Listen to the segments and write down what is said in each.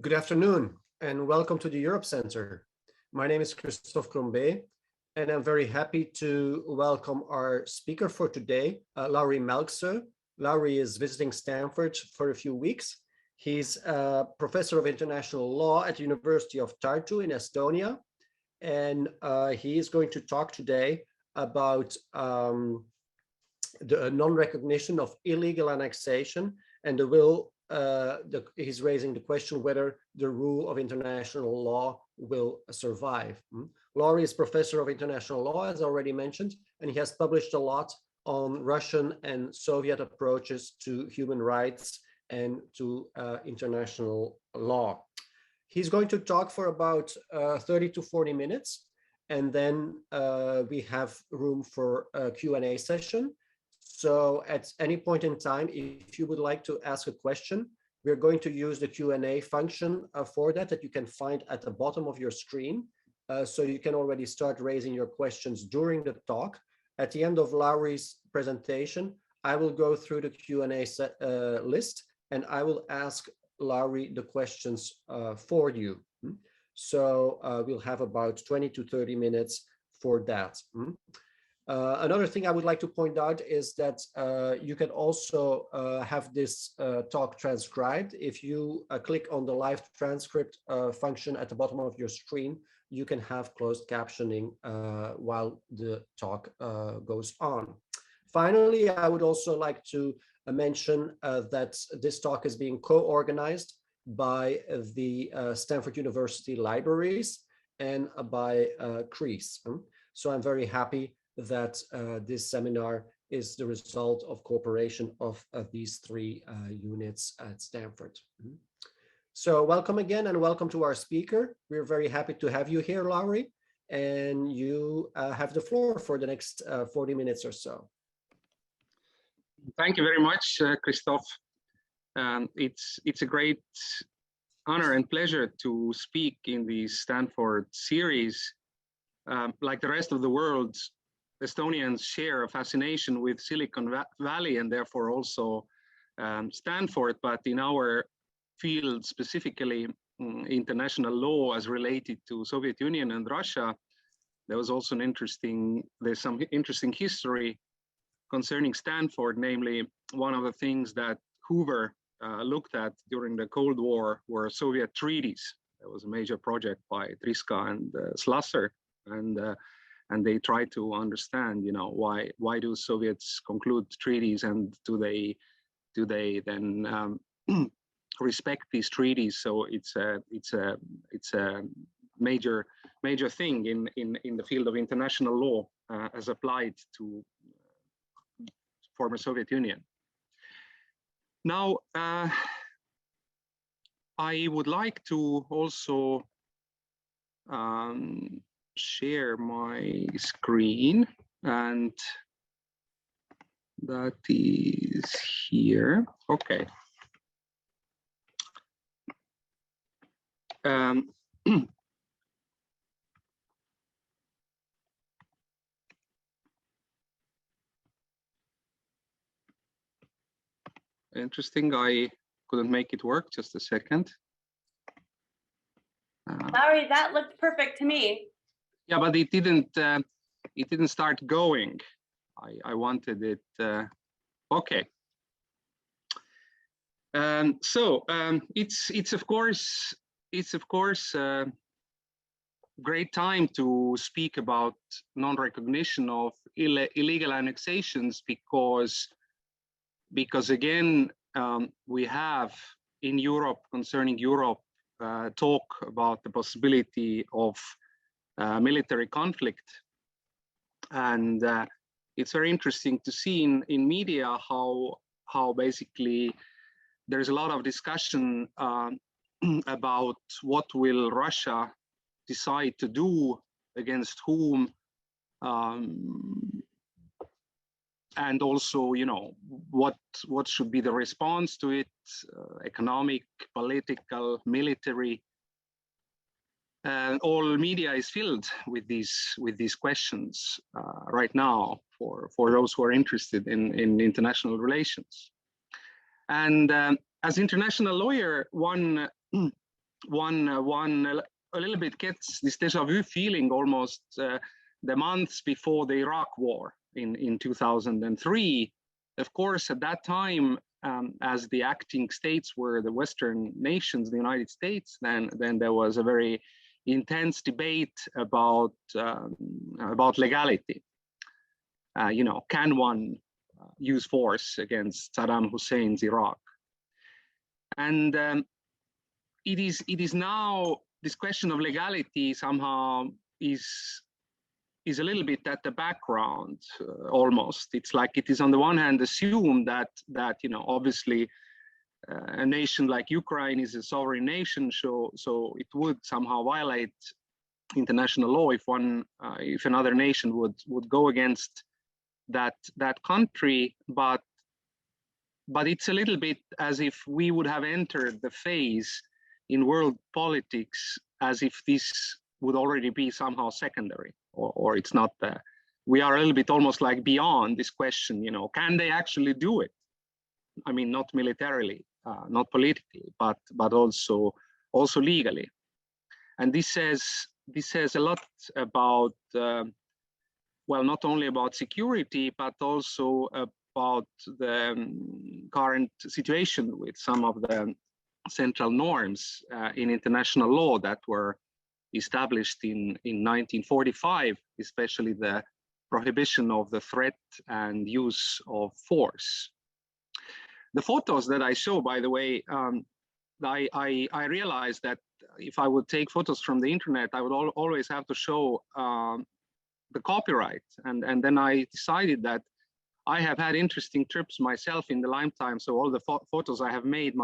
Good afternoon and welcome to the Europe Center. My name is Christophe Crombé and I'm very happy to welcome our speaker for today, Lauri Mälksoo. Lauri is visiting Stanford for a few weeks. He's a professor of international law at the University of Tartu in Estonia, and he is going to talk today about the non-recognition of illegal annexation and he's raising the question whether the rule of international law will survive. Lauri is professor of international law, as already mentioned, and he has published a lot on Russian and Soviet approaches to human rights and to international law. He's going to talk for about 30 to 40 minutes, and then we have room for a Q&A session. So at any point in time, if you would like to ask a question, we're going to use the Q&A function for that you can find at the bottom of your screen. So you can already start raising your questions during the talk. At the end of Lauri's presentation, I will go through the Q&A list and I will ask Lauri the questions for you. So we'll have about 20 to 30 minutes for that. Another thing I would like to point out is that you can also have this talk transcribed. If you click on the live transcript function at the bottom of your screen, you can have closed captioning while the talk goes on. Finally, I would also like to mention that this talk is being co-organized by the Stanford University Libraries and by CREASE. So I'm very happy that this seminar is the result of cooperation of these three units at Stanford. So welcome again and welcome to our speaker. We're very happy to have you here, Lauri, and you have the floor for the next 40 minutes or so. Thank you very much, Christophe. It's a great honor and pleasure to speak in the Stanford series. Like the rest of the world, Estonians share a fascination with Silicon Valley and therefore also Stanford, but in our field, specifically international law as related to Soviet Union and Russia, there's some interesting history concerning Stanford. Namely, one of the things that Hoover looked at during the Cold War were Soviet treaties. There was a major project by Triska and Slusser, and they try to understand, why do Soviets conclude treaties, and do they then respect these treaties? So it's a major thing in the field of international law as applied to former Soviet Union. Now, I would like to also share my screen, and that is here. Okay. Interesting. I couldn't make it work. Just a second. Lauri, that looked perfect to me. Yeah, but it didn't start going. I wanted it. Okay. So it's of course a great time to speak about non-recognition of illegal annexations because again we have in Europe, concerning Europe, talk about the possibility of military conflict, and it's very interesting to see in media how basically there's a lot of discussion about what will Russia decide to do against whom, and also what should be the response to it, economic, political, military. All media is filled with these questions right now for those who are interested in international relations. And as international lawyer, one one a little bit gets this déjà vu feeling almost the months before the Iraq war in 2003. Of course, at that time, as the acting states were the Western nations, the United States, then there was a very intense debate about legality. You know, can one use force against Saddam Hussein's Iraq? And it is now this question of legality somehow is a little bit at the background almost. It's like it is on the one hand assumed that you know, obviously a nation like Ukraine is a sovereign nation, so it would somehow violate international law if another nation would go against that country, but it's a little bit as if we would have entered the phase in world politics as if this would already be somehow secondary, or it's not there. We are a little bit almost like beyond this question, you know, can they actually do it? I mean, not militarily, not politically, but also legally. And this says a lot about, well, not only about security, but also about the current situation with some of the central norms in international law that were established in 1945, especially the prohibition of the threat and use of force. The photos that I show, by the way, I realized that if I would take photos from the internet, I would always have to show the copyright. And then I decided that I have had interesting trips myself in the lifetime. So all the photos I have made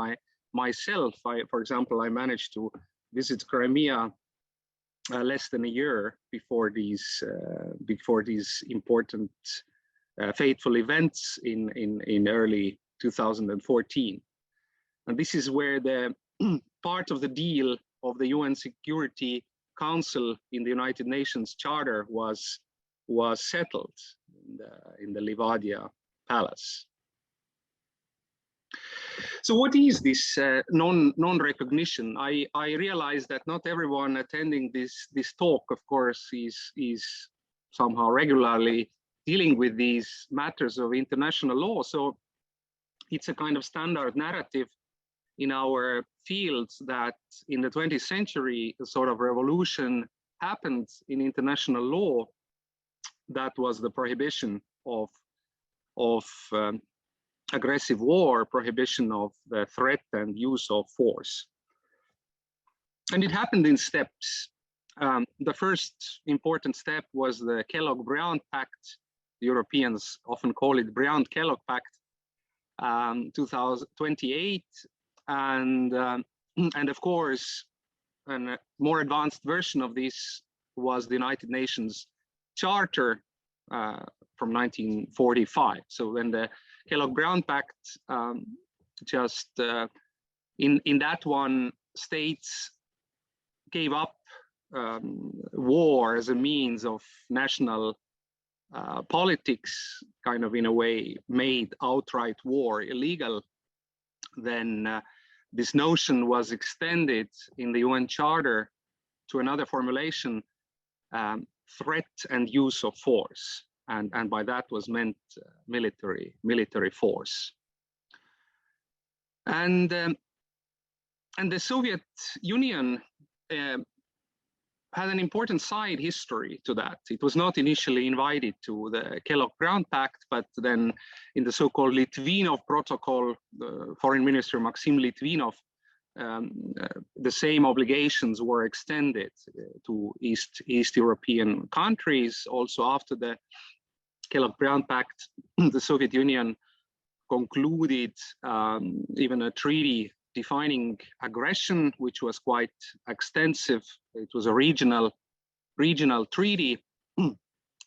myself, for example, I managed to visit Crimea less than a year before these important fateful events in early 2014. And this is where the part of the deal of the UN Security Council in the United Nations Charter was settled in the Livadia Palace. So what is this non-recognition? I realize that not everyone attending this talk, of course, is somehow regularly dealing with these matters of international law. So it's a kind of standard narrative in our fields that in the 20th century, a sort of revolution happened in international law. That was the prohibition of aggressive war, prohibition of the threat and use of force. And it happened in steps. The first important step was the Kellogg-Briand Pact. The Europeans often call it Briand-Kellogg Pact, 2028. And of course, a more advanced version of this was the United Nations Charter from 1945. So when the Kellogg-Briand Pact, in that one, states gave up war as a means of national politics, kind of in a way made outright war illegal. Then this notion was extended in the UN Charter to another formulation, threat and use of force. And by that was meant military force. And the Soviet Union had an important side history to that. It was not initially invited to the Kellogg-Briand Pact, but then in the so-called Litvinov Protocol, the Foreign Minister Maxim Litvinov, the same obligations were extended to East European countries. Also after the Kellogg-Briand Pact, the Soviet Union concluded even a treaty defining aggression, which was quite extensive. It was a regional treaty.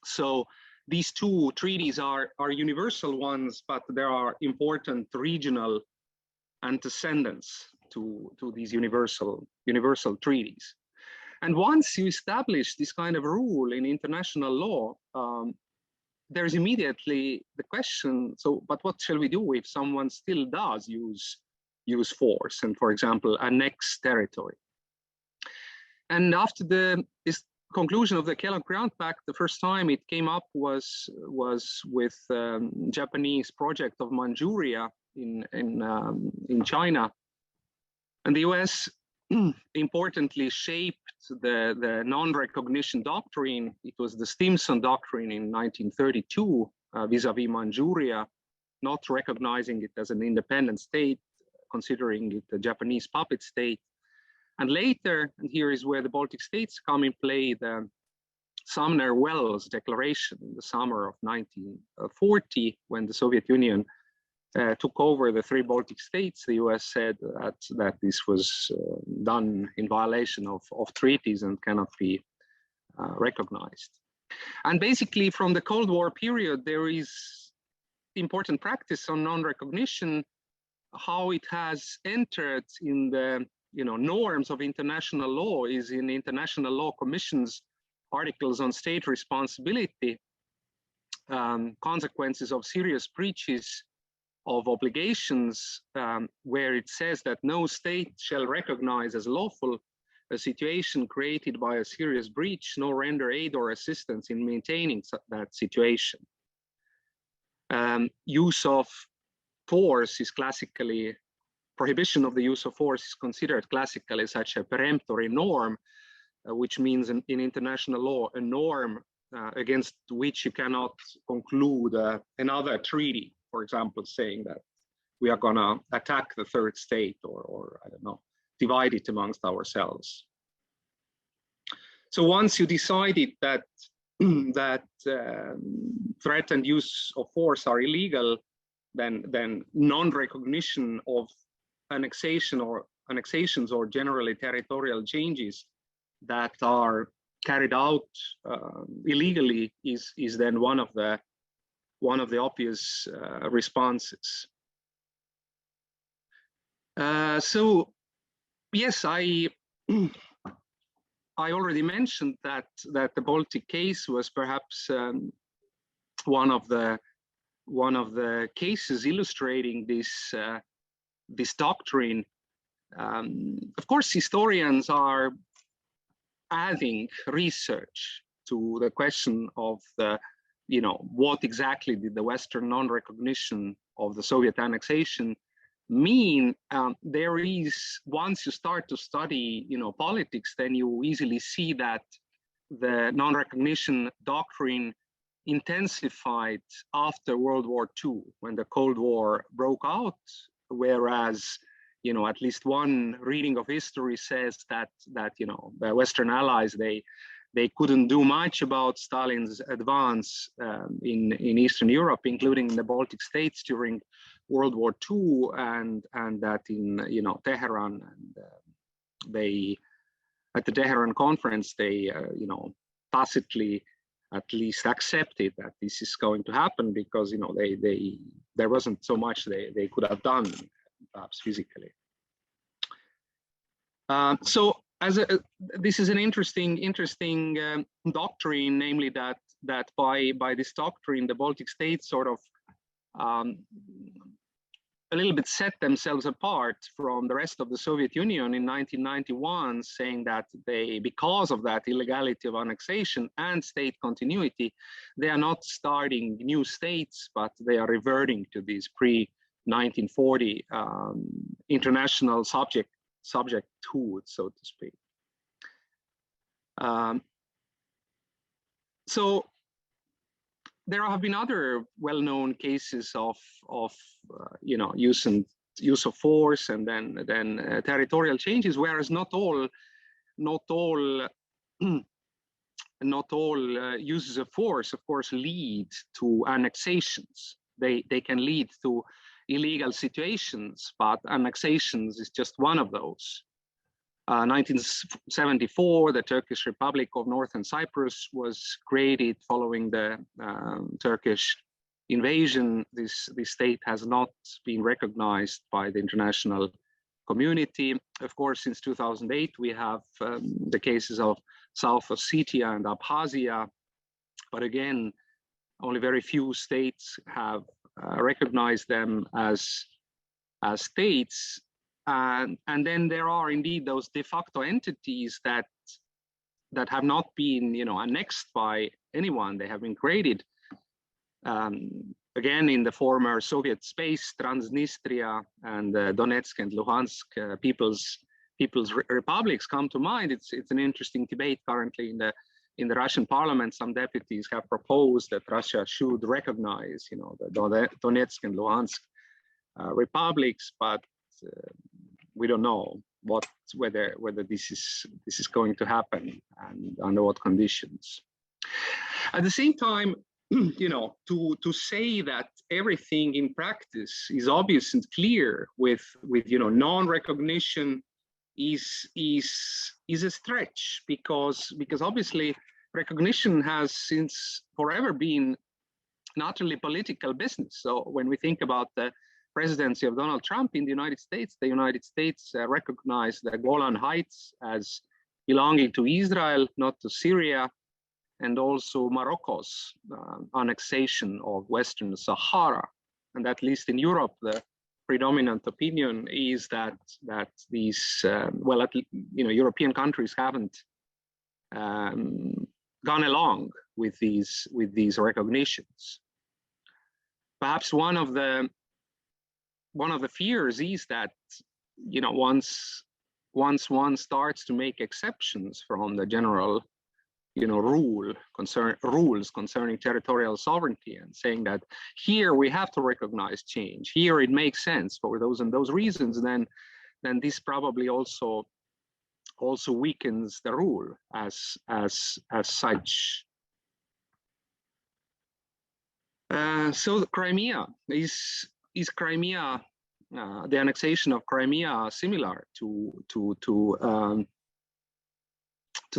So these two treaties are universal ones, but there are important regional antecedents to these universal treaties. And once you establish this kind of rule in international law, there's immediately the question, so, but what shall we do if someone still does use force and, for example, annex territory? And after the conclusion of the Kellogg-Grant Pact, the first time it came up was with Japanese project of Manchuria in China, and the US importantly shaped the non-recognition doctrine. It was the Stimson doctrine in 1932 vis-a-vis Manchuria, not recognizing it as an independent state, considering it a Japanese puppet state. And later, and here is where the Baltic States come in play, the Sumner-Wells Declaration in the summer of 1940, when the Soviet Union took over the 3 Baltic states. The US said that this was done in violation of treaties and cannot be recognized. And basically, from the Cold War period, there is important practice on non-recognition, how it has entered in the norms of international law is in International Law Commission's articles on state responsibility, consequences of serious breaches of obligations, where it says that no state shall recognize as lawful a situation created by a serious breach, nor render aid or assistance in maintaining that situation. Use of force is classically, prohibition of the use of force is considered classically such a peremptory norm, which means in international law, a norm against which you cannot conclude another treaty, for example, saying that we are gonna attack the third state or I don't know, divide it amongst ourselves. So once you decided that threat and use of force are illegal, then non-recognition of annexations or generally territorial changes that are carried out illegally is then one of the obvious responses. So yes, I already mentioned that the Baltic case was perhaps one of the cases illustrating this this doctrine. Of course, historians are adding research to the question of what exactly did the Western non-recognition of the Soviet annexation mean. There is, once you start to study politics, then you easily see that the non-recognition doctrine intensified after World War II, when the Cold War broke out, whereas at least one reading of history says that the Western allies, they couldn't do much about Stalin's advance in Eastern Europe, including the Baltic States during World War II, and that in Tehran, and they at the Tehran conference they tacitly at least accepted that this is going to happen, because there wasn't so much they could have done, perhaps physically. So this is an interesting doctrine, namely that by this doctrine the Baltic states sort of a little bit set themselves apart from the rest of the Soviet Union in 1991, saying that because of that illegality of annexation and state continuity, they are not starting new states, but they are reverting to these pre-1940 international subjecthood, so to speak. So there have been other well-known cases of use of force and then territorial changes, whereas not all uses of force, of course, lead to annexations. They can lead to illegal situations, but annexations is just one of those. 1974, the Turkish Republic of Northern Cyprus was created following the Turkish invasion. This state has not been recognized by the international community. Of course, since 2008, we have the cases of South Ossetia and Abkhazia, but again, only very few states have recognized them as states. And then there are indeed those de facto entities that have not been, annexed by anyone. They have been created again in the former Soviet space, Transnistria and Donetsk and Luhansk people's republics come to mind. It's an interesting debate currently in the Russian parliament. Some deputies have proposed that Russia should recognize, the Donetsk and Luhansk republics, but we don't know whether this is going to happen and under what conditions. At the same time, to say that everything in practice is obvious and clear with non-recognition is a stretch, because obviously recognition has since forever been not only political business. So when we think about the presidency of Donald Trump in the United States recognized the Golan Heights as belonging to Israel, not to Syria, and also Morocco's annexation of Western Sahara. And at least in Europe, the predominant opinion is that these, European countries haven't gone along with these recognitions. Perhaps one of the fears is that once one starts to make exceptions from the general rules concerning territorial sovereignty and saying that here we have to recognize change, here it makes sense for those and those reasons, then this probably also weakens the rule as such. So the Crimea is Crimea, the annexation of Crimea, similar to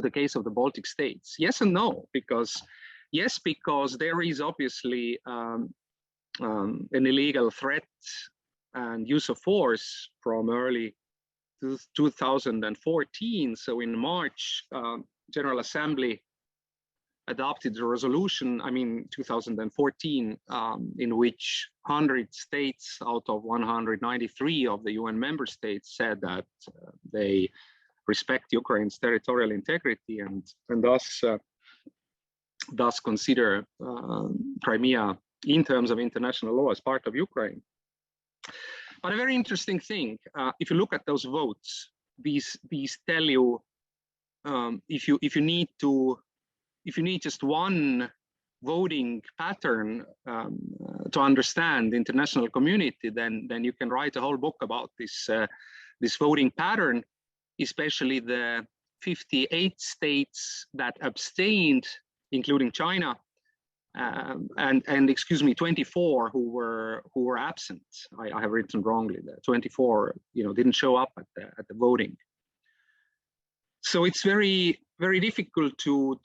the case of the Baltic States? Yes and no, because there is obviously an illegal threat and use of force from early 2014. So in March, General Assembly adopted a resolution, 2014, in which 100 states out of 193 of the UN member states said that they respect Ukraine's territorial integrity and thus consider Crimea in terms of international law as part of Ukraine. But a very interesting thing, if you look at those votes, these tell you if you need just one voting pattern to understand the international community, then you can write a whole book about this voting pattern, especially the 58 states that abstained, including China, and 24 who were absent. I have written wrongly. The 24, didn't show up at the voting. So it's very, very difficult to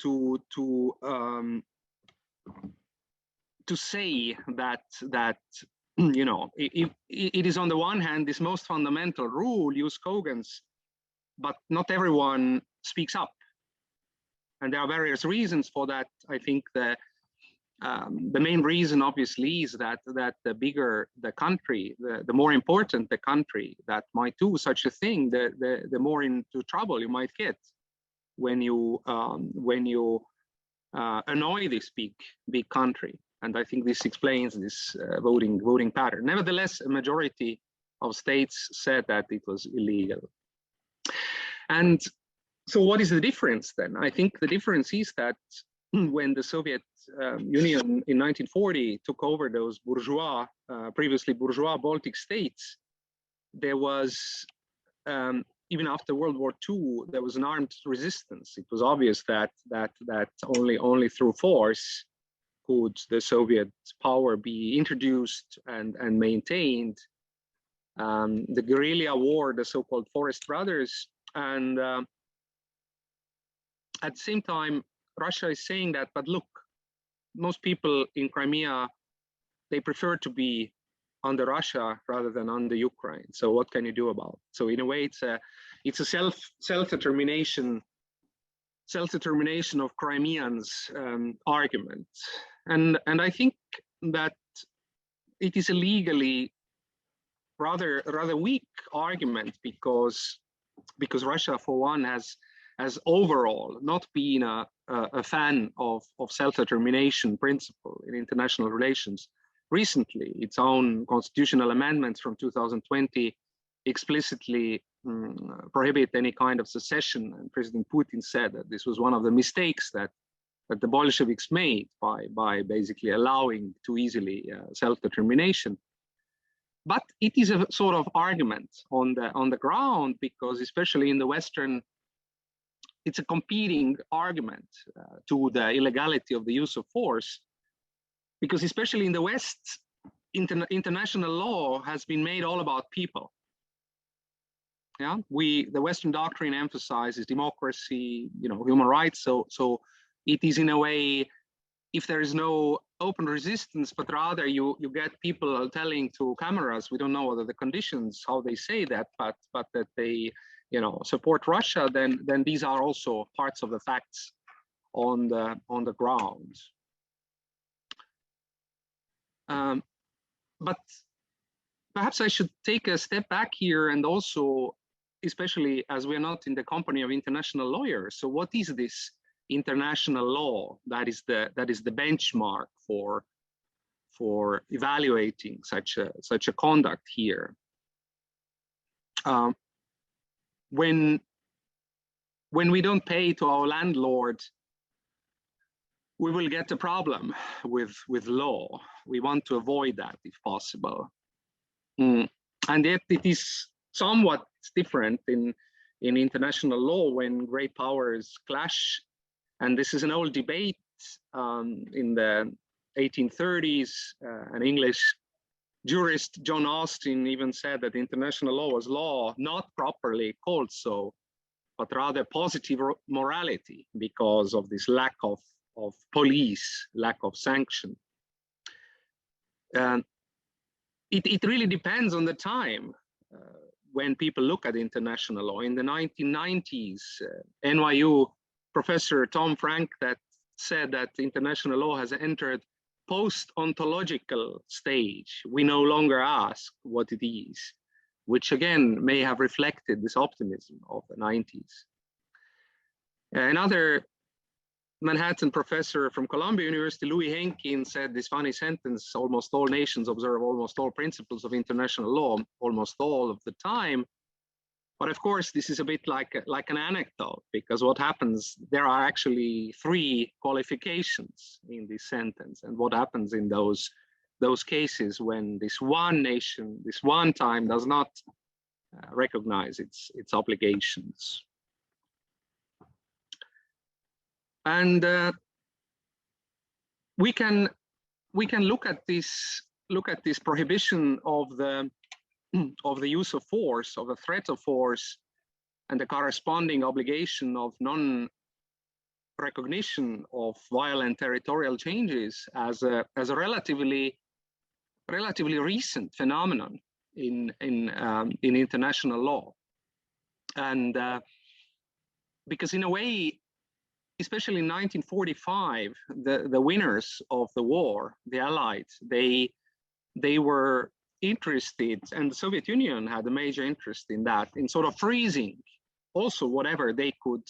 say that it is on the one hand this most fundamental rule, jus cogens, but not everyone speaks up, and there are various reasons for that. I think the main reason, obviously, is that the bigger the country, the more important the country that might do such a thing, the more into trouble you might get when you annoy this big country. And I think this explains this voting pattern. Nevertheless, a majority of states said that it was illegal. And so what is the difference then? I think the difference is that when the Soviet Union in 1940 took over those previously bourgeois Baltic states, there was, even after World War II, there was an armed resistance. It was obvious that only through force could the Soviet power be introduced and maintained. The guerrilla war, the so-called Forest Brothers, and at the same time, Russia is saying that, but look, most people in Crimea, they prefer to be under Russia rather than under Ukraine. So what can you do about it? So in a way, it's a self-determination of Crimeans argument. And I think that it is a legally rather weak argument, because Russia, for one, has overall not been a fan of self-determination principle in international relations. Recently, its own constitutional amendments from 2020 explicitly prohibit any kind of secession, and President Putin said that this was one of the mistakes that the Bolsheviks made by basically allowing too easily self-determination. But it is a sort of argument on the ground, because especially in the Western, it's a competing argument to the illegality of the use of force, because especially in the West, international law has been made all about people. Yeah, the Western doctrine emphasizes democracy, human rights. So it is in a way, if there is no open resistance, but rather you get people telling to cameras, we don't know whether the conditions, how they say that, but that they support Russia, then these are also parts of the facts on the ground. But perhaps I should take a step back here, and also, especially as we are not in the company of international lawyers. So what is this international law that is the benchmark for evaluating such a conduct here? When we don't pay to our landlord, we will get a problem with law. We want to avoid that if possible. And yet it is somewhat different in international law when great powers clash. And this is an old debate. In the 1830s, an English jurist, John Austin, even said that international law was law not properly called so, but rather positive morality, because of this lack of police, lack of sanction. It really depends on the time when people look at international law. In the 1990s, NYU professor Tom Frank that said that international law has entered post-ontological stage. We no longer ask what it is, which again may have reflected this optimism of the 90s. Another Manhattan professor from Columbia University, Louis Henkin, said this funny sentence: almost all nations observe almost all principles of international law almost all of the time. But of course, this is a bit like an anecdote, because what happens, there are actually 3 qualifications in this sentence. And what happens in those cases when this one nation, this one time, does not recognize its obligations. And we can look at this prohibition of the use of force, of the threat of force, and the corresponding obligation of non-recognition of violent territorial changes as a relatively recent phenomenon in international law. And because in a way, especially in 1945, the winners of the war, the Allies, they were interested, and the Soviet Union had a major interest in that, in sort of freezing also whatever they could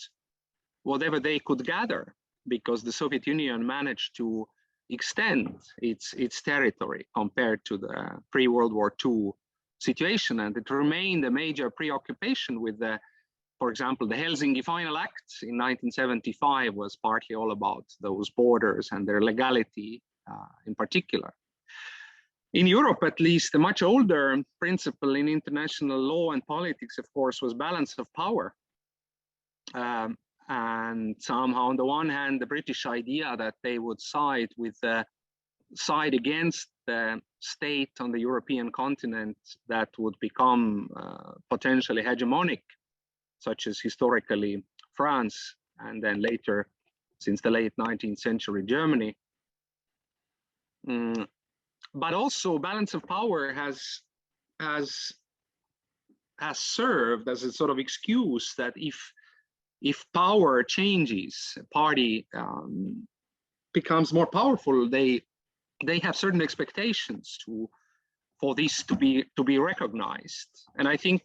gather, because the Soviet Union managed to extend its territory compared to the pre-World War II situation, and it remained a major preoccupation with for example, the Helsinki Final Act in 1975 was partly all about those borders and their legality in particular. In Europe, at least, a much older principle in international law and politics, of course, was balance of power. And somehow, on the one hand, the British idea that they would side against the state on the European continent that would become potentially hegemonic, such as historically France, and then later, since the late 19th century, Germany. But also, balance of power has served as a sort of excuse that if power changes, a party becomes more powerful, they have certain expectations for this to be recognized. And I think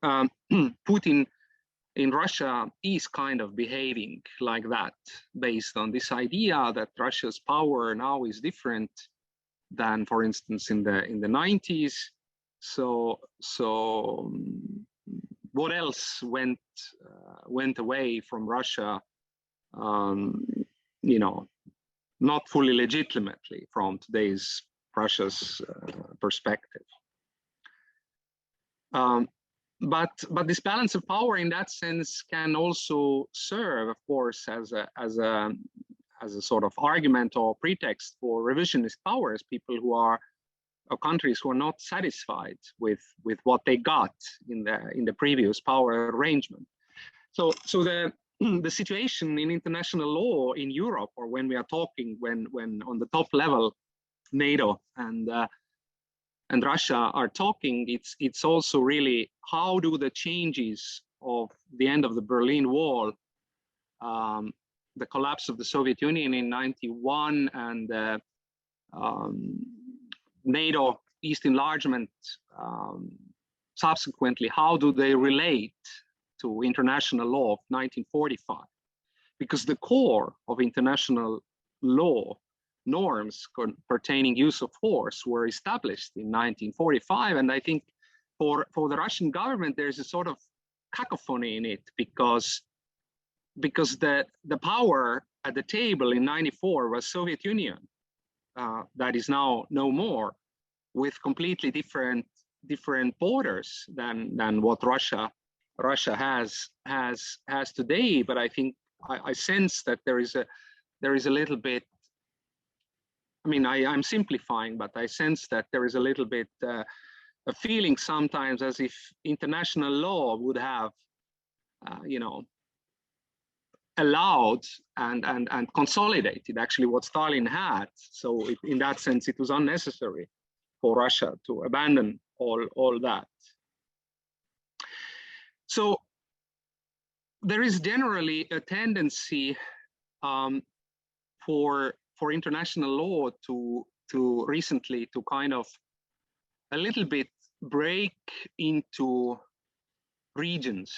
Putin in Russia is kind of behaving like that, based on this idea that Russia's power now is different than, for instance, in the 90s. So what else went away from Russia, you know, not fully legitimately from today's Russia's perspective. But this balance of power, in that sense, can also serve, of course, as a sort of argument or pretext for revisionist powers, people who are, or countries who are not satisfied with what they got in the previous power arrangement. So the situation in international law in Europe, or when we are talking when on the top level, NATO and Russia are talking, it's also really how do the changes of the end of the Berlin Wall, the collapse of the Soviet Union in '91, and NATO East enlargement subsequently, how do they relate to international law of 1945? Because the core of international law norms pertaining use of force were established in 1945, and I think for the Russian government there's a sort of cacophony in it, because the power at the table in '94 was Soviet Union, that is now no more, with completely different borders than what Russia has today. But I think I sense that there is a little bit, I mean, I'm simplifying, but I sense that there is a little bit a feeling sometimes as if international law would have, you know, allowed and consolidated actually what Stalin had. So in that sense, it was unnecessary for Russia to abandon all that. So there is generally a tendency for international law to recently to kind of a little bit break into regions.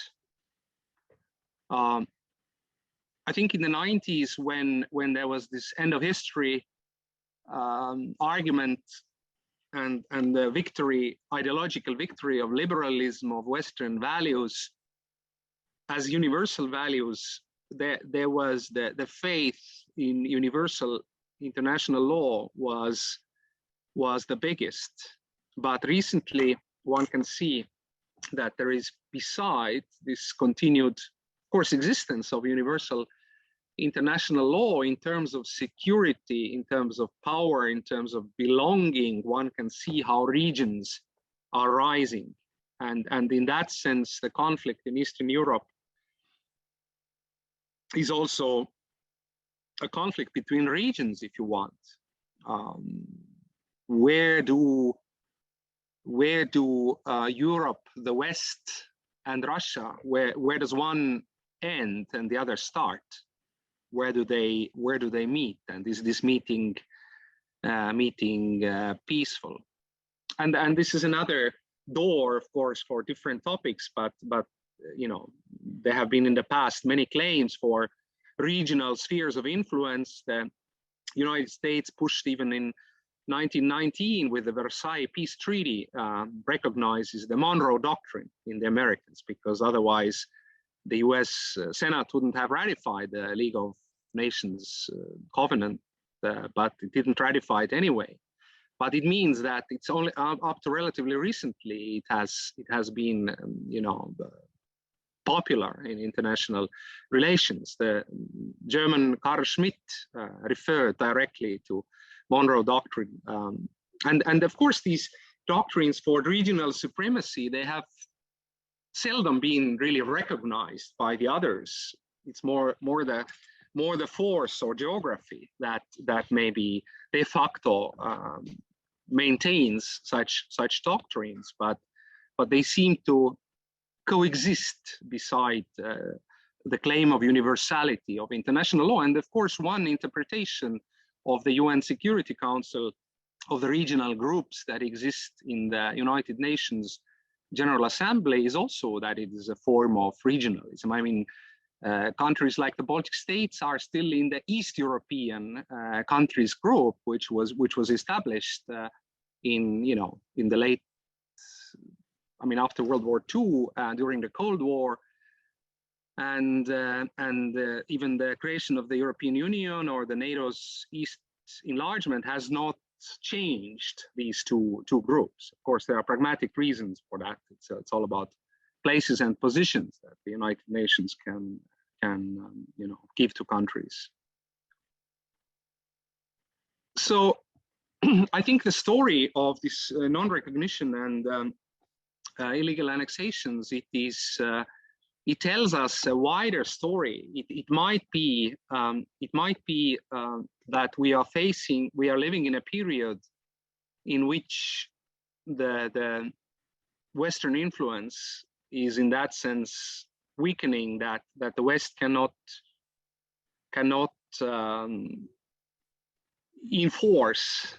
I think in the 90s, when there was this end of history argument and the victory, ideological victory of liberalism, of Western values as universal values, there was the faith in universal international law was the biggest. But recently, one can see that there is, beside this continued, of course, existence of universal international law in terms of security, in terms of power, in terms of belonging, one can see how regions are rising. And in that sense, the conflict in Eastern Europe is also a conflict between regions, if you want. Where do Europe, the West, and Russia, where does one end and the other start? Where do they meet? And is this meeting peaceful? And this is another door, of course, for different topics. But you know, there have been in the past many claims for regional spheres of influence. The United States pushed even in 1919 with the Versailles Peace Treaty, recognizes the Monroe Doctrine in the Americans, because otherwise the US Senate wouldn't have ratified the League of Nations Covenant, but it didn't ratify it anyway. But it means that it's only up to relatively recently it has been, you know, popular in international relations. The German Carl Schmitt referred directly to Monroe Doctrine. And of course, these doctrines for regional supremacy, they have seldom been really recognized by the others. It's more the force or geography that maybe de facto maintains such doctrines, but they seem to coexist beside the claim of universality of international law. And of course, one interpretation of the UN Security Council of the regional groups that exist in the United Nations General Assembly is also that it is a form of regionalism. I mean, countries like the Baltic States are still in the East European countries group, which was established in the late, I mean, after World War II, during the Cold War, and even the creation of the European Union or the NATO's East enlargement has not changed these two groups. Of course, there are pragmatic reasons for that. It's all about places and positions that the United Nations can give to countries. So I think the story of this non-recognition and illegal annexations, it tells us a wider story. It might be that we are living in a period in which the Western influence is in that sense weakening, that the West cannot enforce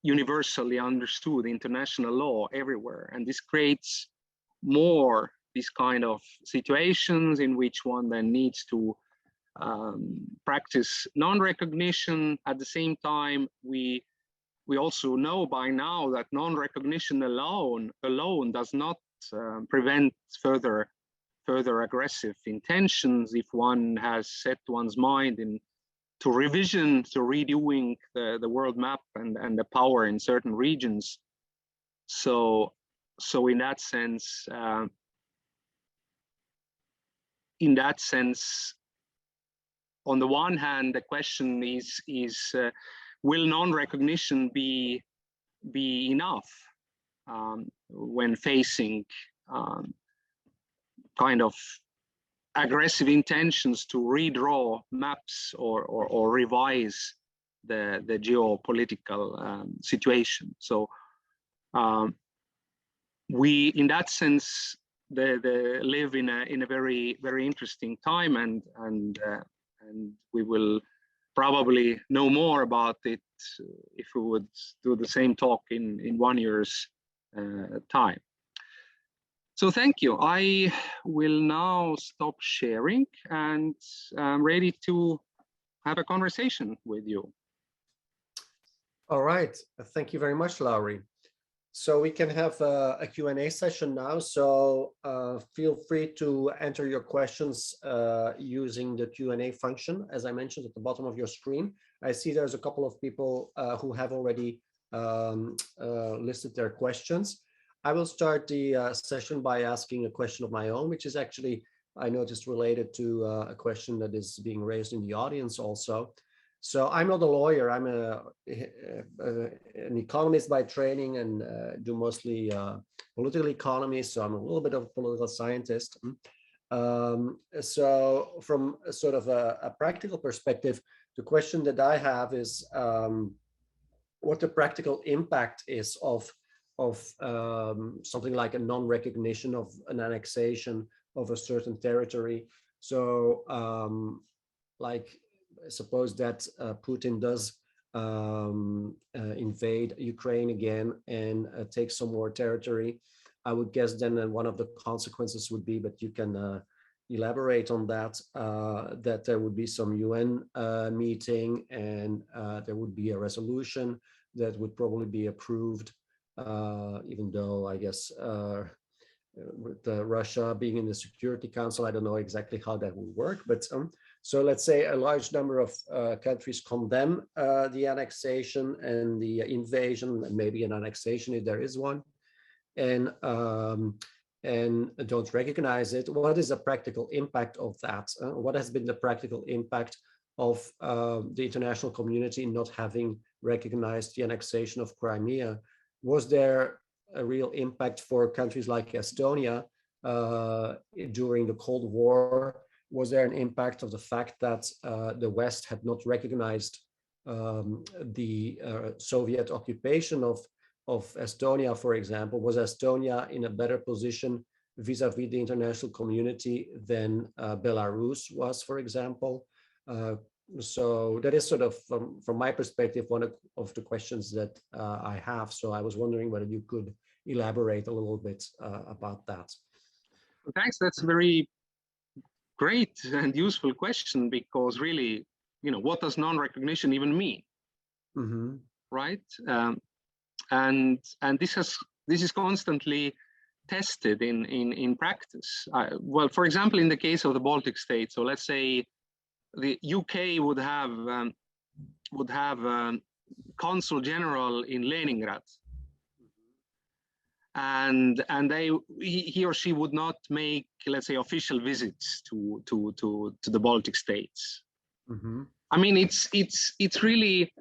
universally understood international law everywhere, and this creates more these kind of situations in which one then needs to practice non-recognition. At the same time, we also know by now that non-recognition alone does not prevent further aggressive intentions if one has set one's mind to revision, to redoing the world map and the power in certain regions. So in that sense, on the one hand, the question is will non-recognition be enough when facing kind of aggressive intentions to redraw maps or revise the geopolitical situation? So we, in that sense, they live in a very, very interesting time, and we will probably know more about it if we would do the same talk in 1 year's time. So thank you. I will now stop sharing, and I'm ready to have a conversation with you. All right. Thank you very much, Lauri. So we can have a Q&A session now. So feel free to enter your questions using the Q&A function, as I mentioned, at the bottom of your screen. I see there's a couple of people who have already listed their questions. I will start the session by asking a question of my own, which is actually, I noticed, related to a question that is being raised in the audience also. So I'm not a lawyer. I'm an economist by training and do mostly political economy. So I'm a little bit of a political scientist. So from sort of a practical perspective, the question that I have is what the practical impact is of something like a non-recognition of an annexation of a certain territory. So suppose that Putin does invade Ukraine again and take some more territory. I would guess then one of the consequences would be, but you can elaborate on that, that there would be some UN meeting, and there would be a resolution that would probably be approved, even though I guess with Russia being in the Security Council, I don't know exactly how that will work, but so let's say a large number of countries condemn the annexation and the invasion, and maybe an annexation if there is one, and don't recognize it. What is the practical impact of that? What has been the practical impact of the international community not having recognized the annexation of Crimea? Was there a real impact for countries like Estonia during the Cold War? Was there an impact of the fact that the West had not recognized the Soviet occupation of Estonia, for example? Was Estonia in a better position vis-a-vis the international community than Belarus was, for example? So that is sort of, from my perspective, one of the questions that I have. So I was wondering whether you could elaborate a little bit about that. Thanks. That's a very great and useful question, because really, what does non-recognition even mean? Mm-hmm. Right? And this is constantly tested in practice. Well, for example, in the case of the Baltic States, so let's say the UK would have consul general in Leningrad, and he or she would not make, let's say, official visits to the Baltic States. Mm-hmm. I mean, it's really,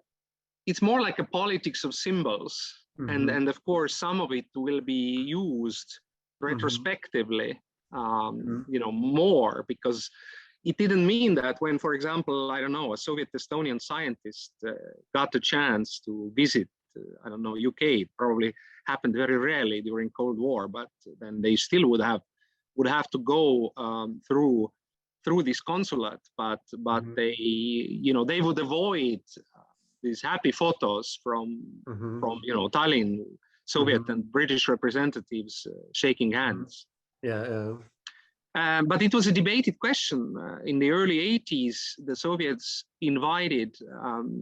it's more like a politics of symbols. Mm-hmm. And of course, some of it will be used retrospectively, more, because it didn't mean that when, for example, I don't know, a Soviet Estonian scientist got a chance to visit, I don't know, UK. It probably happened very rarely during Cold War, but then they still would have to go through this consulate, but they, they would avoid these happy photos from Tallinn, Soviet and British representatives shaking hands. Yeah. But it was a debated question. In the early 80s, the Soviets invited,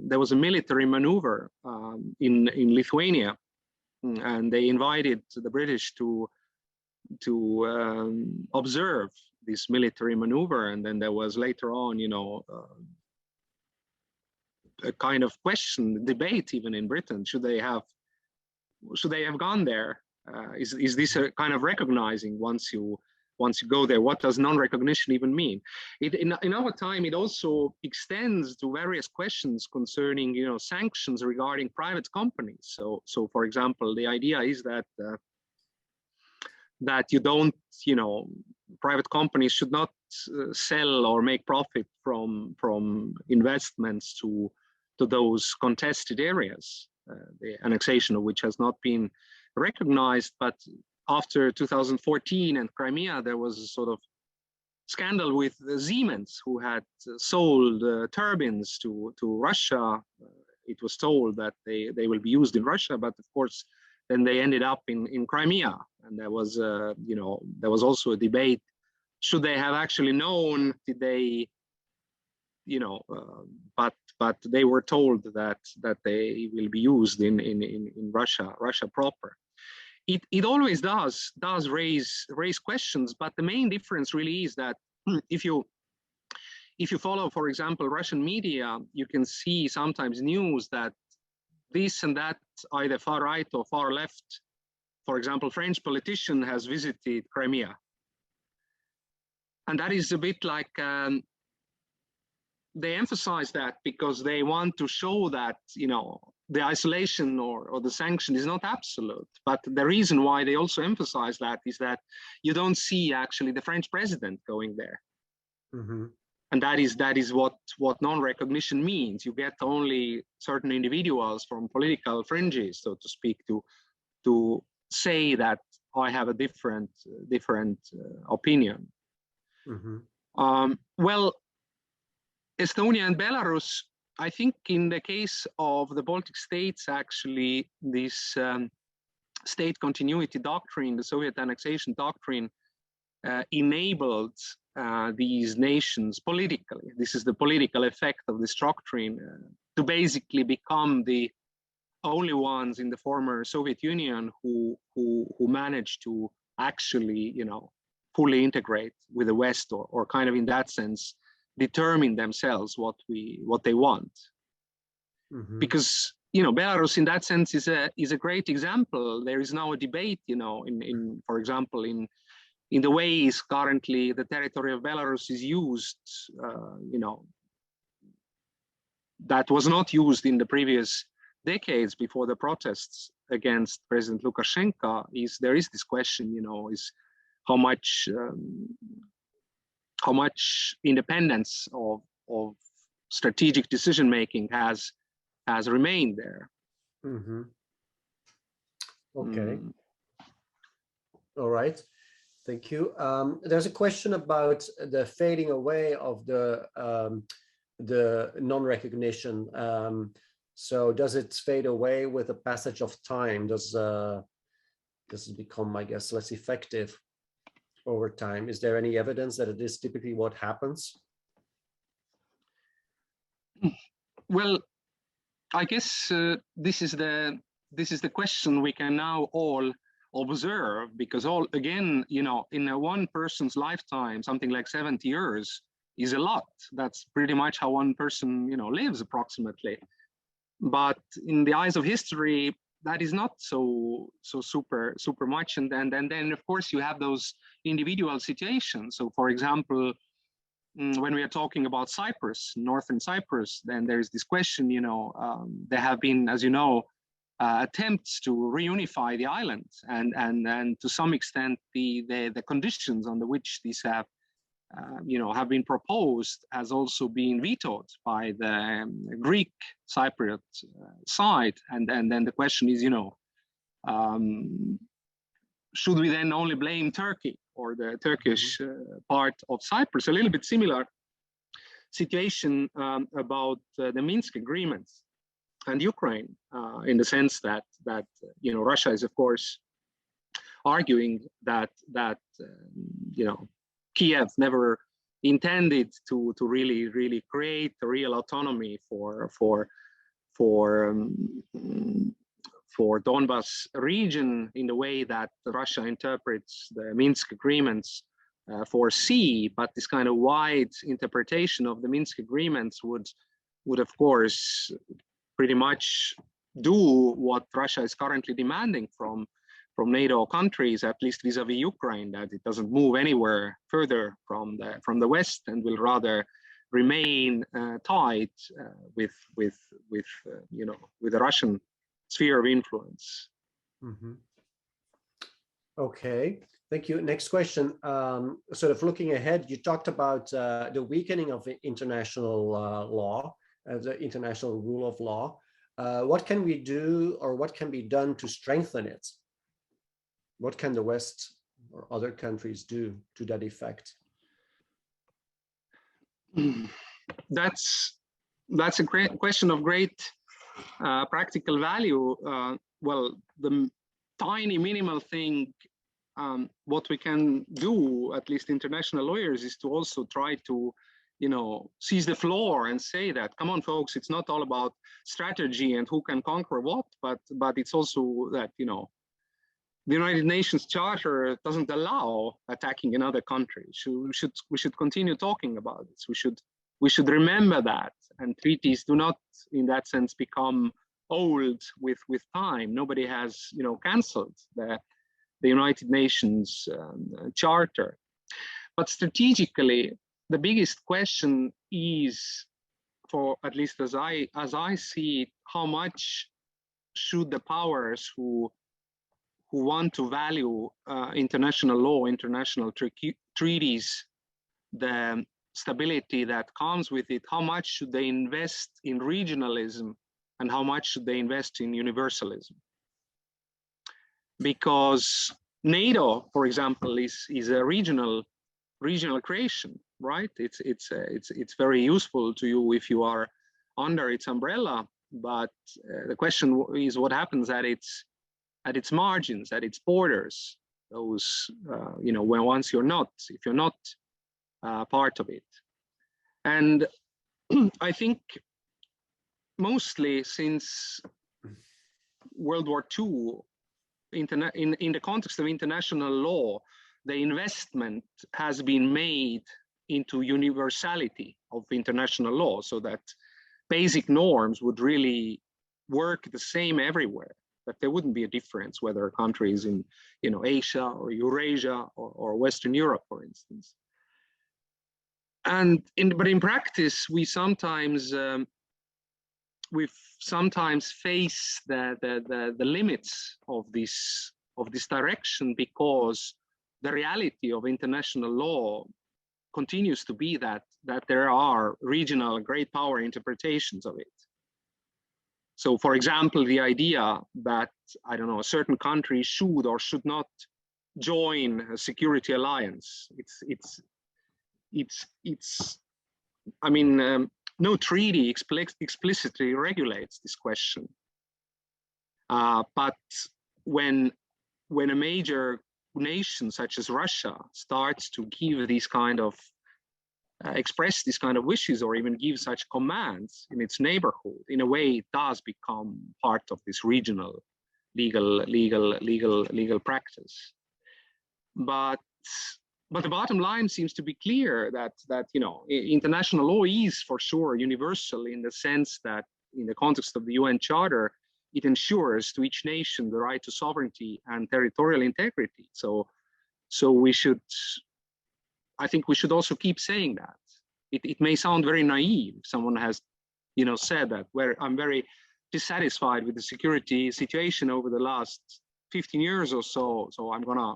there was a military maneuver in Lithuania, and they invited the British to observe this military maneuver. And then there was later on, a kind of question, debate even in Britain, should they have gone there? Is this a kind of recognizing once you go there? What does non-recognition even mean? In our time, it also extends to various questions concerning, sanctions regarding private companies. So for example, the idea is that you don't, private companies should not sell or make profit from investments to those contested areas, the annexation of which has not been recognized. But after 2014 and Crimea, there was a sort of scandal with Siemens, who had sold turbines to Russia. It was told that they will be used in Russia, but of course, then they ended up in Crimea. And there was, there was also a debate. Should they have actually known? Did they, but they were told that they will be used in Russia proper. It always does raise questions, but the main difference really is that if you follow, for example, Russian media, you can see sometimes news that this and that, either far right or far left, for example, French politician has visited Crimea. And that is a bit like, they emphasize that because they want to show that, the isolation or the sanction is not absolute. But the reason why they also emphasize that is that you don't see actually the French president going there. Mm-hmm. And that is what non-recognition means. You get only certain individuals from political fringes, so to speak, to say that I have a different opinion. Mm-hmm. Well, Estonia and Belarus, I think in the case of the Baltic States, actually, this state continuity doctrine, the Soviet annexation doctrine, enabled these nations politically. This is the political effect of this doctrine, to basically become the only ones in the former Soviet Union who managed to actually, fully integrate with the West, or kind of in that sense, determine themselves what they want. Mm-hmm. Because Belarus in that sense is a great example. There is now a debate, in for example, in the ways currently the territory of Belarus is used, that was not used in the previous decades before the protests against President Lukashenko. There is this question, is how much independence of strategic decision making has remained there. Mm-hmm. Okay. All right. Thank you. There's a question about the fading away of the the non-recognition. So does it fade away with the passage of time? Does it become, I guess, less effective over time? Is there any evidence that it is typically what happens? Well, I guess this is the question we can now all observe, because again, you know, in one person's lifetime, something like 70 years is a lot. That's pretty much how one person, you know, lives approximately. But in the eyes of history, that is not so super much. And then of course you have those individual situations. So for example, when we are talking about Cyprus, northern Cyprus, then there's this question, you know, there have been, as you know, attempts to reunify the island, and to some extent the conditions under which these have you know, have been proposed has also been vetoed by the Greek Cypriot side, and then the question is, you know, should we then only blame Turkey or the Turkish part of Cyprus? A little bit similar situation about the Minsk agreements and Ukraine, in the sense that you know, Russia is of course arguing that you know, Kiev never intended to really create a real autonomy for Donbas region in the way that Russia interprets the Minsk agreements foresee. But this kind of wide interpretation of the Minsk agreements would of course pretty much do what Russia is currently demanding from NATO countries, at least vis-a-vis Ukraine, that it doesn't move anywhere further from the West and will rather remain tied with you know, with the Russian sphere of influence. Okay, thank you. Next question. Sort of looking ahead, you talked about the weakening of international law, the international rule of law. What can we do, or what can be done to strengthen it? What can the West or other countries do to that effect? That's a great question of great practical value. Well, the tiny minimal thing what we can do, at least international lawyers, is to also try to, you know, seize the floor and say that, come on folks, it's not all about strategy and who can conquer what, but it's also that, you know, the United Nations Charter doesn't allow attacking another country. We should continue talking about this. We should remember that, and treaties do not, in that sense, become old with time. Nobody has, you know, cancelled the United Nations Charter. But strategically, the biggest question is, for at least as I see it, how much should the powers who want to value international law, international treaties, the stability that comes with it, how much should they invest in regionalism and how much should they invest in universalism? Because NATO, for example, is a regional creation, right? It's very useful to you if you are under its umbrella, but the question is what happens at its margins, at its borders, those, you know, when once if you're not part of it. And I think mostly since World War II, in the context of international law, the investment has been made into universality of international law, so that basic norms would really work the same everywhere, that there wouldn't be a difference whether a country is in, you know, Asia or Eurasia or Western Europe, for instance. But in practice, we've sometimes face the limits of this direction, because the reality of international law continues to be that there are regional great power interpretations of it. So, for example, the idea that, I don't know, a certain country should or should not join a security alliance. I mean, no treaty explicitly regulates this question. But when a major nation such as Russia starts to give these kind of express these kind of wishes or even give such commands in its neighborhood, in a way it does become part of this regional legal practice. But the bottom line seems to be clear that you know, international law is for sure universal in the sense that in the context of the UN Charter, it ensures to each nation the right to sovereignty and territorial integrity. So we should, I think we should also keep saying that. It may sound very naive. Someone has, you know, said that, where I'm very dissatisfied with the security situation over the last 15 years or so, so I'm gonna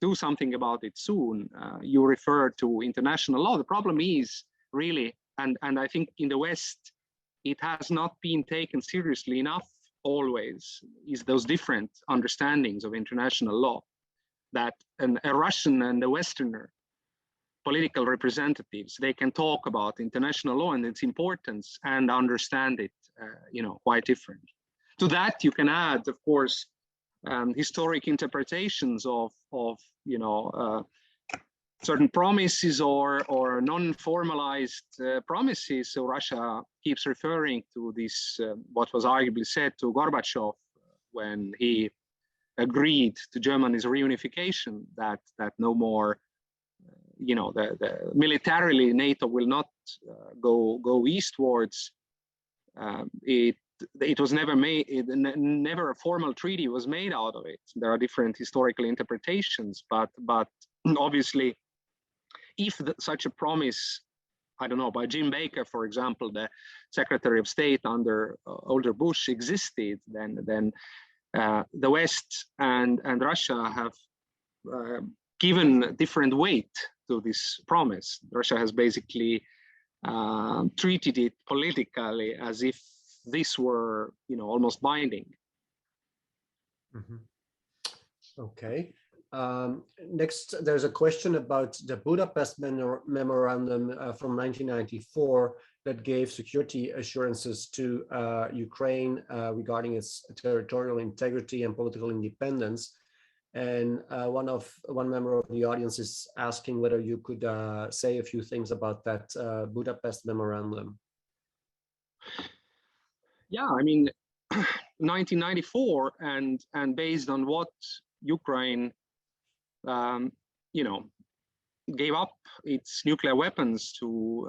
do something about it soon. You refer to international law. The problem is really, and I think in the West, it has not been taken seriously enough always, is those different understandings of international law, that a Russian and a Westerner political representatives, they can talk about international law and its importance and understand it, you know, quite different. To that, you can add, of course, historic interpretations of you know, certain promises or non-formalized promises. So Russia keeps referring to this, what was arguably said to Gorbachev when he agreed to Germany's reunification, that no more, you know, the militarily NATO will not go eastwards. It was never made, never a formal treaty was made out of it. There are different historical interpretations, but obviously, if such a promise, I don't know, by Jim Baker, for example, the Secretary of State under older Bush existed, then the West and Russia have given different weight to this promise. Russia has basically treated it politically as if this were, you know, almost binding. Mm-hmm. Okay. Next, there's a question about the Budapest Memorandum from 1994 that gave security assurances to Ukraine regarding its territorial integrity and political independence. And one member of the audience is asking whether you could say a few things about that Budapest Memorandum. Yeah, I mean, 1994, and based on what Ukraine, you know, gave up its nuclear weapons to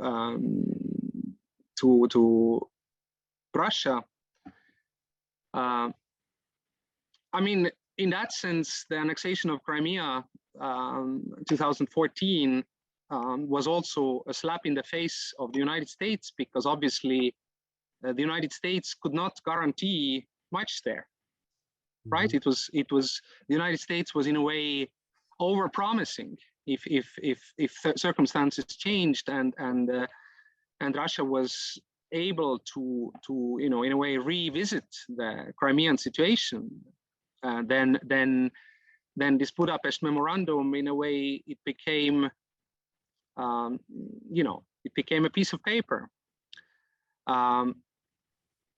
Russia. I mean, in that sense, the annexation of Crimea, 2014, was also a slap in the face of the United States, because obviously the United States could not guarantee much there, right? Mm-hmm. It was the United States was in a way over-promising if circumstances changed and Russia was able to you know, in a way revisit the Crimean situation. Then this Budapest Memorandum, in a way, it became, you know, it became a piece of paper.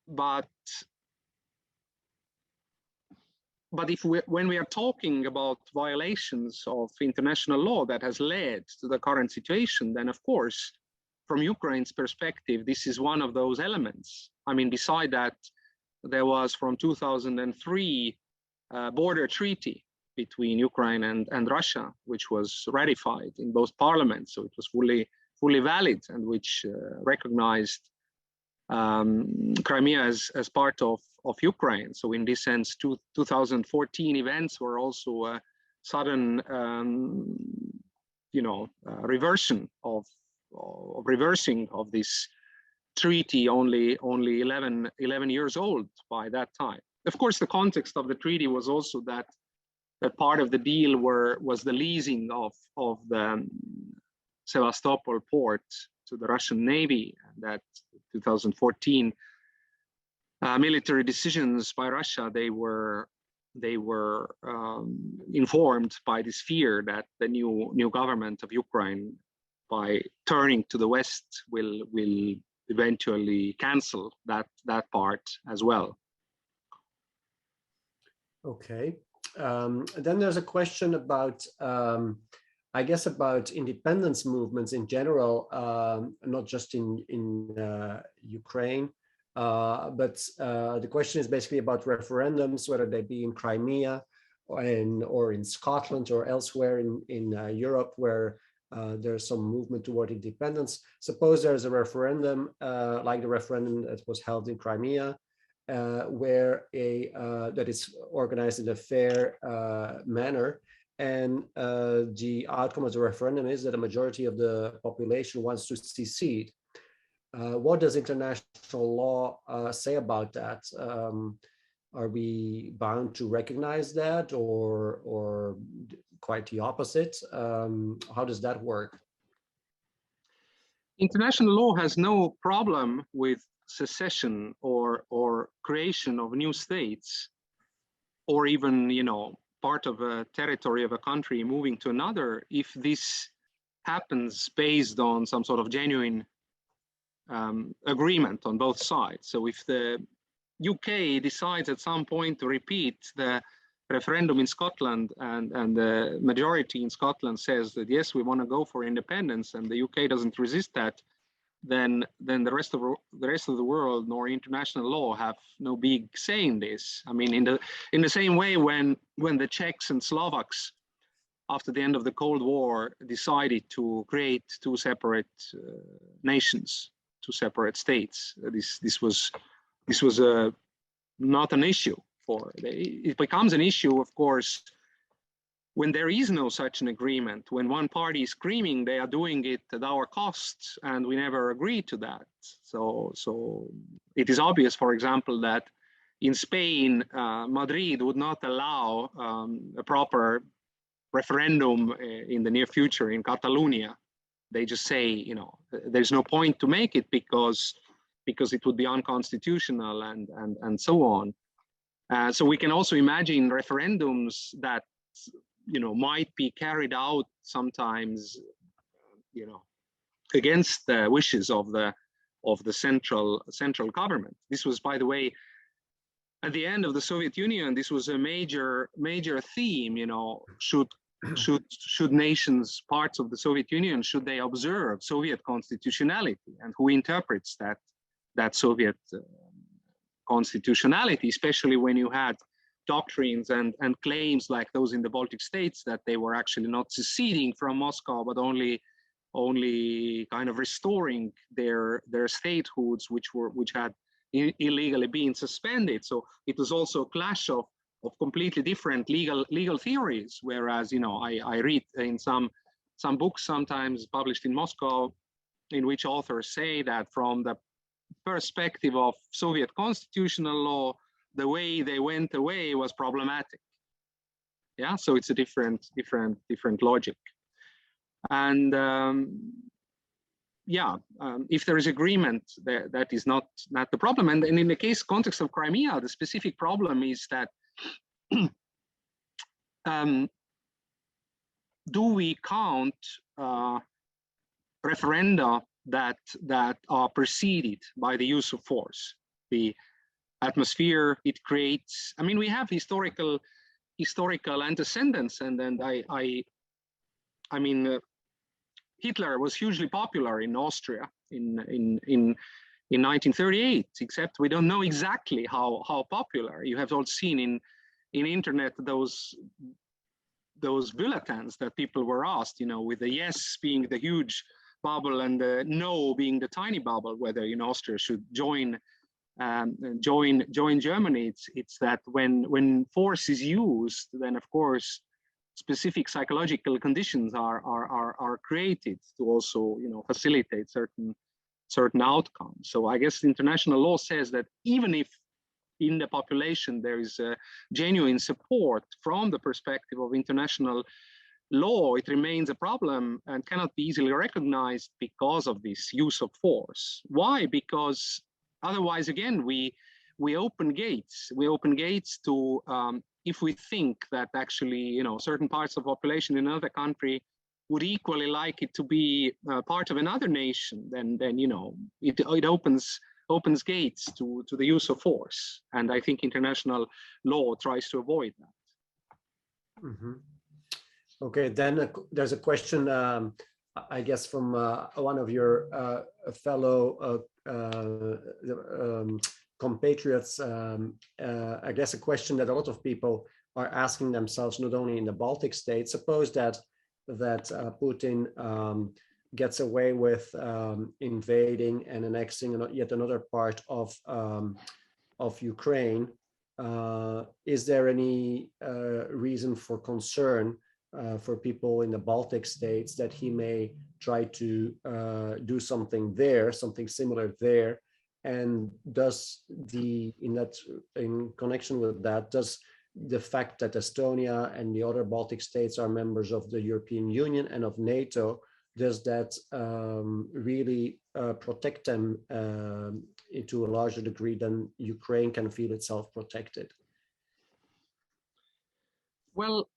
But when we are talking about violations of international law that has led to the current situation, then of course, from Ukraine's perspective, this is one of those elements. I mean, beside that, there was from 2003 border treaty between Ukraine and Russia, which was ratified in both parliaments, so it was fully valid, and which recognized Crimea as part of Ukraine. So in this sense, 2014 events were also a sudden, you know, reversing of this treaty, only 11 years old by that time. Of course, the context of the treaty was also that part of the deal was the leasing of the Sevastopol port to the Russian Navy, and that 2014 military decisions by Russia, they were informed by this fear that the new government of Ukraine, by turning to the West, will eventually cancel that part as well. Okay. Then there's a question about, I guess, about independence movements in general, not just in Ukraine, but the question is basically about referendums, whether they be in Crimea or in Scotland or elsewhere in Europe, where there's some movement toward independence. Suppose there's a referendum like the referendum that was held in Crimea, where that is organized in a fair manner, and the outcome of the referendum is that a majority of the population wants to secede. What does international law say about that? Are we bound to recognize that, or quite the opposite? How does that work? International law has no problem with secession or creation of new states, or even, you know, part of a territory of a country moving to another, if this happens based on some sort of genuine agreement on both sides. So if the UK decides at some point to repeat the referendum in Scotland, and the majority in Scotland says that yes, we want to go for independence, and the UK doesn't resist that, then the rest of the world nor international law have no big say in this. I mean, in the same way when the Czechs and Slovaks, after the end of the Cold War, decided to create two separate nations, two separate states, this was not an issue for. It becomes an issue, of course, when there is no such an agreement, when one party is screaming they are doing it at our cost, and we never agreed to that. So it is obvious, for example, that in Spain, Madrid would not allow a proper referendum in the near future in Catalonia. They just say, you know, there's no point to make it because it would be unconstitutional and so on. So we can also imagine referendums that, you know, might be carried out sometimes, you know, against the wishes of the central government. This was, by the way, at the end of the Soviet Union, this was a major theme. You know, should nations, parts of the Soviet Union, should they observe Soviet constitutionality, and who interprets that Soviet constitutionality, especially when you had doctrines and claims like those in the Baltic States that they were actually not seceding from Moscow, but only kind of restoring their statehoods, which had illegally been suspended. So it was also a clash of completely different legal theories. Whereas, you know, I read in some books sometimes published in Moscow, in which authors say that from the perspective of Soviet constitutional law, the way they went away was problematic. Yeah, so it's a different logic. And if there is agreement, that is not the problem. And in the context of Crimea, the specific problem is that do we count referenda that are preceded by the use of force? The atmosphere it creates. I mean, we have historical antecedents, and then I mean, Hitler was hugely popular in Austria in 1938. Except we don't know exactly how popular. You have all seen in internet those bulletins that people were asked, you know, with the yes being the huge bubble and the no being the tiny bubble, whether in Austria should join Germany. It's that when force is used, then of course specific psychological conditions are created to also, you know, facilitate certain outcomes. So I guess international law says that even if in the population there is a genuine support from the perspective of international law, it remains a problem and cannot be easily recognized because of this use of force. Why? Because otherwise, again, we open gates. We open gates to if we think that actually, you know, certain parts of population in another country would equally like it to be part of another nation, then you know, it opens gates to the use of force. And I think international law tries to avoid that. Mm-hmm. Okay, then there's a question, I guess, from one of your fellow compatriots. I guess a question that a lot of people are asking themselves, not only in the Baltic states. Suppose that Putin gets away with invading and annexing yet another part of Ukraine. Is there any reason for concern for people in the Baltic states that he may try to do something there, something similar there? And does in connection with that, does the fact that Estonia and the other Baltic states are members of the European Union and of NATO, does that really protect them to a larger degree than Ukraine can feel itself protected? Well,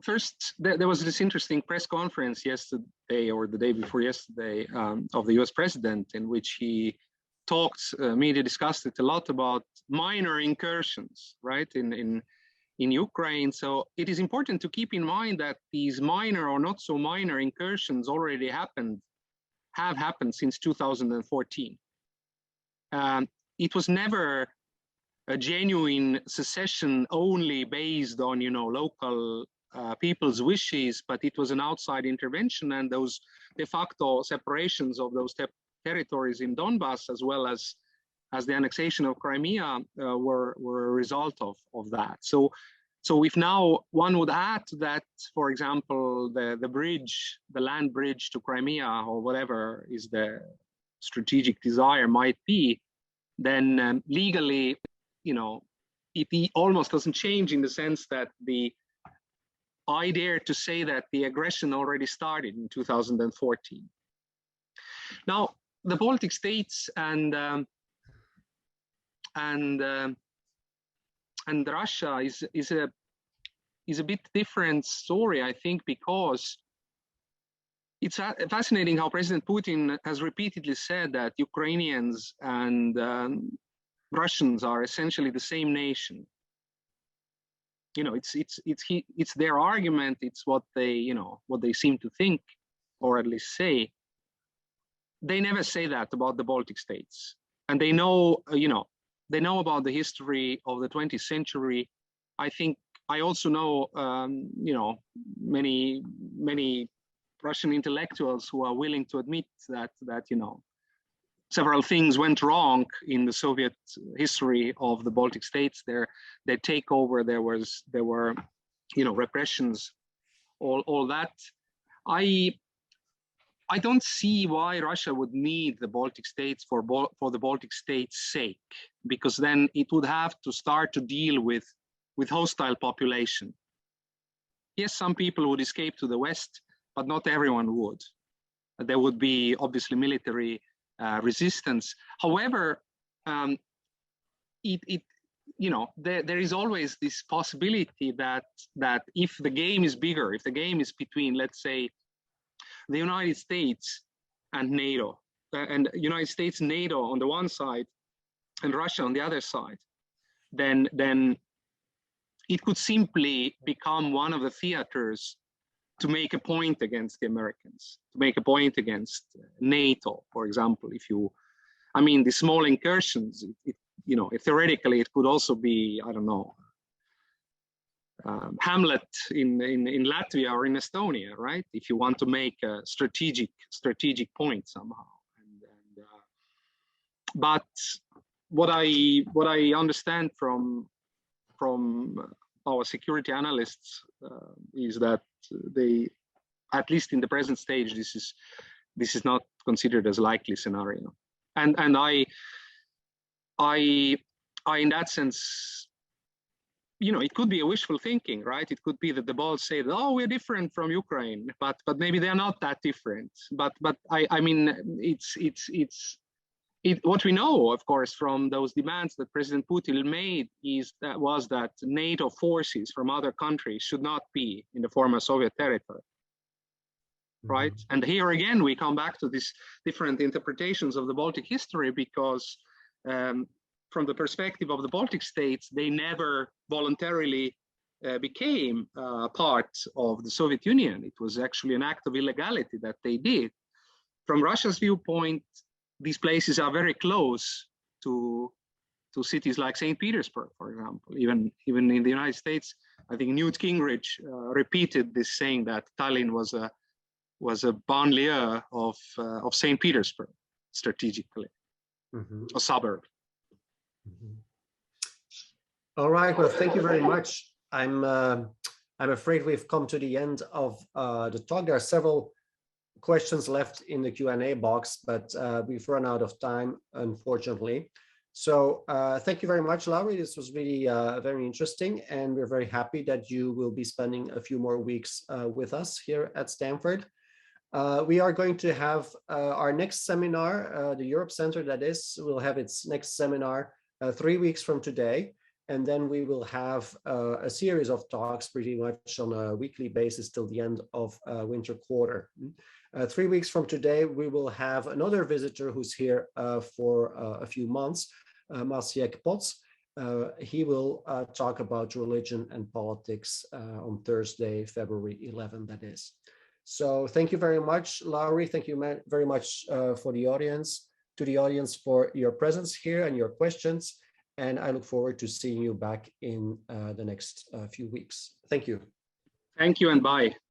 first, there was this interesting press conference yesterday or the day before yesterday of the US president, in which he talked, media discussed it a lot, about minor incursions, right, in Ukraine. So it is important to keep in mind that these minor or not so minor incursions already have happened since 2014. It was never a genuine secession only based on, you know, local people's wishes, but it was an outside intervention, and those de facto separations of those territories in Donbass, as well as the annexation of Crimea, were a result of that. So if now one would add to that, for example, the bridge, the land bridge to Crimea, or whatever is the strategic desire might be, then legally, you know, it almost doesn't change, in the sense that I dare to say that the aggression already started in 2014. Now, the Baltic states and Russia is a bit different story, I think, because it's fascinating how President Putin has repeatedly said that Ukrainians and Russians are essentially the same nation. You know, it's their argument. It's what they seem to think, or at least say. They never say that about the Baltic states, and they know, they know about the history of the 20th century. I think I also know, many Russian intellectuals who are willing to admit that several things went wrong in the Soviet history of the Baltic states. Their takeover, there were repressions, all that. I don't see why Russia would need the Baltic states for the Baltic states' sake, because then it would have to start to deal with hostile population. Yes, some people would escape to the West, but not everyone would. There would be obviously military resistance. However, there is always this possibility that if the game is bigger, if the game is between, let's say, the United States and NATO, and United States, NATO on the one side, and Russia on the other side, then it could simply become one of the theaters to make a point against the Americans, to make a point against NATO, for example. The small incursions, theoretically, it could also be, I don't know, Hamlet in Latvia or in Estonia, right? If you want to make a strategic point somehow. But what I understand from our security analysts is that they, at least in the present stage, this is not considered as a likely scenario. And I in that sense, it could be a wishful thinking, right? It could be that the Balts say that, oh, we're different from Ukraine, but maybe they're not that different. But what we know, of course, from those demands that President Putin made was that NATO forces from other countries should not be in the former Soviet territory. right? And here again, we come back to these different interpretations of the Baltic history, because from the perspective of the Baltic states, they never voluntarily became part of the Soviet Union. It was actually an act of illegality that they did. From Russia's viewpoint, these places are very close to cities like St. Petersburg, for example. Even in the United States, I think Newt Gingrich repeated this, saying that Tallinn was a banlieue of St. Petersburg, strategically, a suburb. All right. Well, thank you very much. I'm afraid we've come to the end of the talk. There are several questions left in the Q&A box, but we've run out of time, unfortunately. So thank you very much, Lauri. This was really very interesting, and we're very happy that you will be spending a few more weeks with us here at Stanford. We are going to have our next seminar, the Europe Center, that is, will have its next seminar 3 weeks from today. And then we will have a series of talks pretty much on a weekly basis till the end of winter quarter. 3 weeks from today, we will have another visitor who's here for a few months, Maciek Poc. He will talk about religion and politics on Thursday, February 11, that is. So thank you very much, Lauri. Thank you very much for the audience, for your presence here and your questions. And I look forward to seeing you back in the next few weeks. Thank you. Thank you and bye.